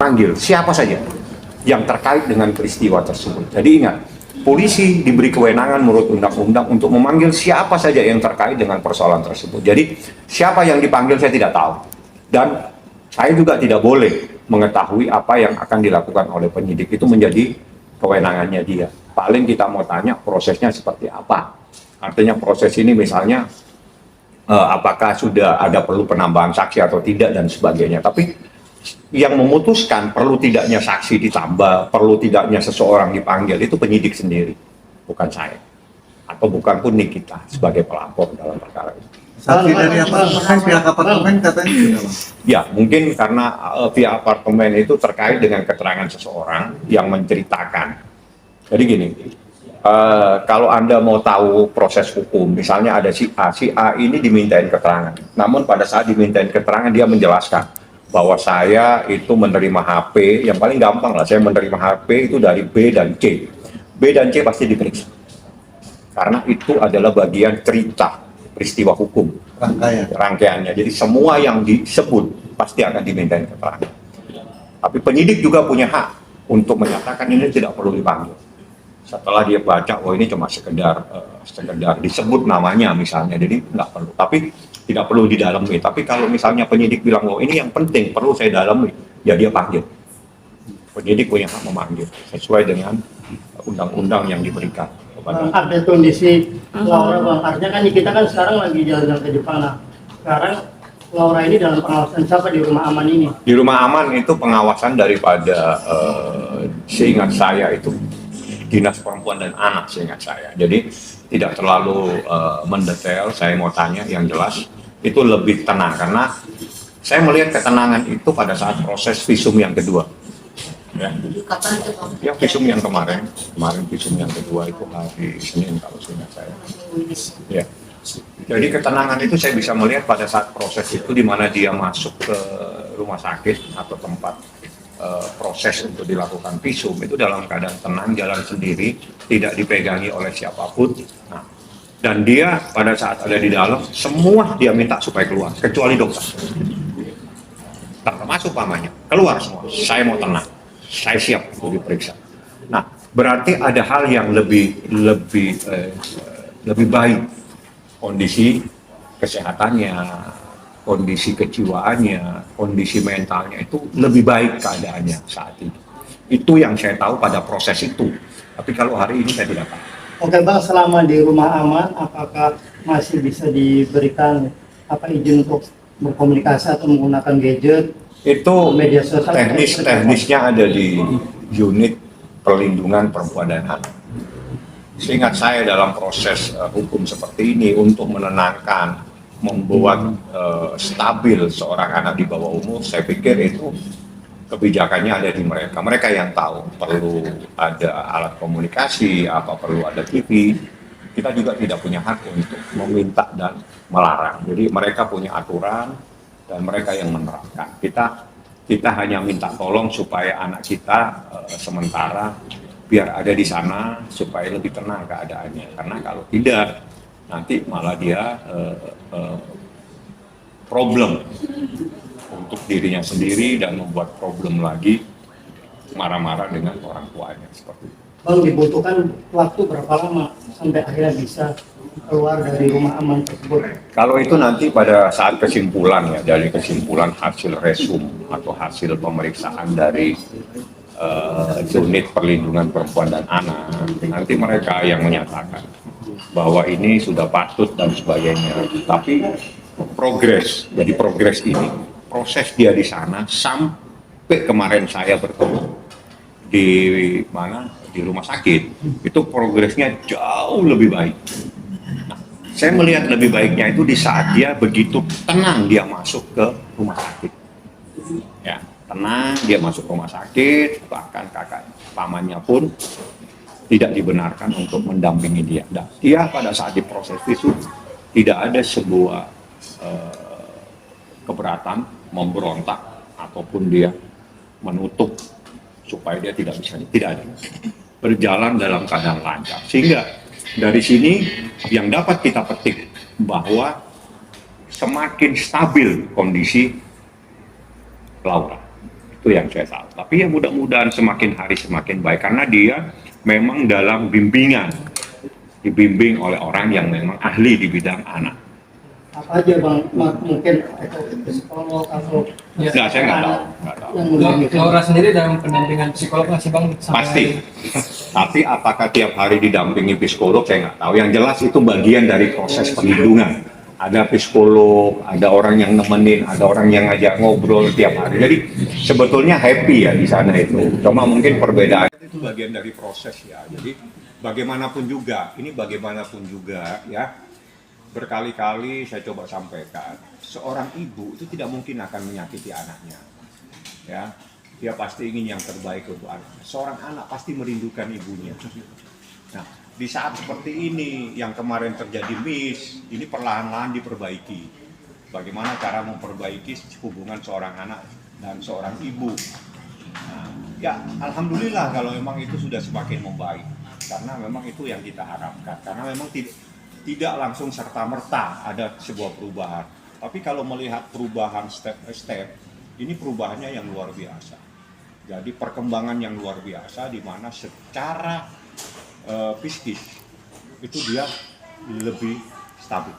memanggil siapa saja yang terkait dengan peristiwa tersebut. Jadi ingat, polisi diberi kewenangan menurut undang-undang untuk memanggil siapa saja yang terkait dengan persoalan tersebut. Jadi siapa yang dipanggil saya tidak tahu, dan saya juga tidak boleh mengetahui apa yang akan dilakukan oleh penyidik. Itu menjadi kewenangannya dia. Paling kita mau tanya prosesnya seperti apa. Artinya proses ini misalnya apakah sudah ada perlu penambahan saksi atau tidak dan sebagainya. Tapi yang memutuskan perlu tidaknya saksi ditambah, perlu tidaknya seseorang dipanggil, itu penyidik sendiri, bukan saya, atau bukan pun Nikita sebagai pelapor dalam perkara ini. Saksi dari apartemen, pihak apartemen katanya sudah. Ya, mungkin karena pihak apartemen itu terkait dengan keterangan seseorang yang menceritakan. Jadi gini, kalau Anda mau tahu proses hukum, misalnya ada si A ini dimintain keterangan, namun pada saat dimintain keterangan dia menjelaskan bahwa saya itu menerima HP, yang paling gampang lah, saya menerima HP itu dari B dan C. B dan C pasti diperiksa, karena itu adalah bagian cerita peristiwa hukum, rangkaiannya. Jadi semua yang disebut pasti akan dimintain keterangan. Tapi penyidik juga punya hak untuk menyatakan ini tidak perlu dipanggil. Setelah dia baca, oh ini cuma sekedar disebut namanya misalnya, jadi nggak perlu. Tapi tidak perlu didalami. Tapi kalau misalnya penyidik bilang, oh ini yang penting, perlu saya dalami, ya dia panggil. Penyidik punya hak memanggil sesuai dengan undang-undang yang diberikan. Ada kondisi Laura, Bang. Artinya kan kita kan sekarang lagi jalan-jalan ke Jepang. Nah, sekarang Laura ini dalam pengawasan siapa di rumah aman ini? Di rumah aman itu pengawasan daripada seingat saya itu Dinas Perempuan dan Anak, seingat saya. Jadi tidak terlalu mendetail. Saya mau tanya yang jelas itu lebih tenang, karena saya melihat ketenangan itu pada saat proses visum yang kedua. Ya, ya visum yang kemarin visum yang kedua itu hari Senin kalau seingat saya. Ya. Jadi ketenangan itu saya bisa melihat pada saat proses itu, di mana dia masuk ke rumah sakit atau tempat proses untuk dilakukan visum itu dalam keadaan tenang, jalan sendiri, tidak dipegangi oleh siapapun. Nah, dan dia pada saat ada di dalam, semua dia minta supaya keluar, kecuali dokter. Termasuk pamannya, keluar semua. Saya mau tenang, saya siap untuk diperiksa. Nah, berarti ada hal yang lebih baik, kondisi kesehatannya, kondisi kejiwaannya, kondisi mentalnya itu lebih baik keadaannya saat ini. Itu yang saya tahu pada proses itu. Tapi kalau hari ini saya tidak tahu. Oke Bang, selama di rumah aman, apakah masih bisa diberikan izin untuk berkomunikasi atau menggunakan gadget? Itu media sosial, teknisnya ada di unit perlindungan perempuan dan anak. Seingat saya dalam proses hukum seperti ini untuk menenangkan, membuat stabil seorang anak di bawah umur, saya pikir itu kebijakannya ada di mereka. Mereka yang tahu perlu ada alat komunikasi, apa perlu ada TV. Kita juga tidak punya hak untuk meminta dan melarang. Jadi mereka punya aturan dan mereka yang menerapkan. Kita hanya minta tolong supaya anak kita sementara biar ada di sana supaya lebih tenang keadaannya. Karena kalau tidak, nanti malah dia problem untuk dirinya sendiri dan membuat problem lagi, marah-marah dengan orang tuanya seperti itu. Bang, dibutuhkan waktu berapa lama sampai akhirnya bisa keluar dari rumah aman tersebut? Kalau itu nanti pada saat kesimpulan ya, dari kesimpulan hasil resum atau hasil pemeriksaan dari unit perlindungan perempuan dan anak, nanti mereka yang menyatakan bahwa ini sudah patut dan sebagainya. Tapi progres ini, proses dia di sana sampai kemarin saya bertemu di mana, di rumah sakit, itu progresnya jauh lebih baik. Nah, saya melihat lebih baiknya itu di saat dia begitu tenang dia masuk ke rumah sakit. Ya, tenang dia masuk rumah sakit, bahkan kakak pamannya pun tidak dibenarkan untuk mendampingi dia. Dan dia pada saat diproses itu tidak ada sebuah keberatan, memberontak ataupun dia menutup supaya dia tidak bisa, tidak ada. Berjalan dalam keadaan lancar. Sehingga dari sini yang dapat kita petik bahwa semakin stabil kondisi Laura. Itu yang saya tahu. Tapi ya mudah-mudahan semakin hari semakin baik karena dia memang dalam bimbingan, dibimbing oleh orang yang memang ahli di bidang anak. Apa aja Bang, mungkin atau psikolog atau Nah, saya nggak tahu. yang mendampingi. Laura sendiri dalam pendampingan psikolog nggak sih Bang? Pasti. Tapi apakah tiap hari didampingi psikolog saya nggak tahu. Yang jelas itu bagian dari proses perlindungan. Ada psikolog, ada orang yang nemenin, ada orang yang ngajak ngobrol tiap hari. Jadi sebetulnya happy ya di sana itu. Cuma mungkin perbedaan itu bagian dari proses ya. Jadi bagaimanapun juga, ini bagaimanapun juga ya. Berkali-kali saya coba sampaikan, seorang ibu itu tidak mungkin akan menyakiti anaknya. Ya, dia pasti ingin yang terbaik untuk anak. Seorang anak pasti merindukan ibunya. Nah, di saat seperti ini yang kemarin terjadi miss, ini perlahan-lahan diperbaiki. Bagaimana cara memperbaiki hubungan seorang anak dan seorang ibu? Nah, ya, alhamdulillah kalau memang itu sudah semakin membaik, karena memang itu yang kita harapkan. Karena memang tidak langsung serta-merta ada sebuah perubahan. Tapi kalau melihat perubahan step by step, ini perubahannya yang luar biasa. Jadi perkembangan yang luar biasa di mana secara psikis itu dia lebih stabil.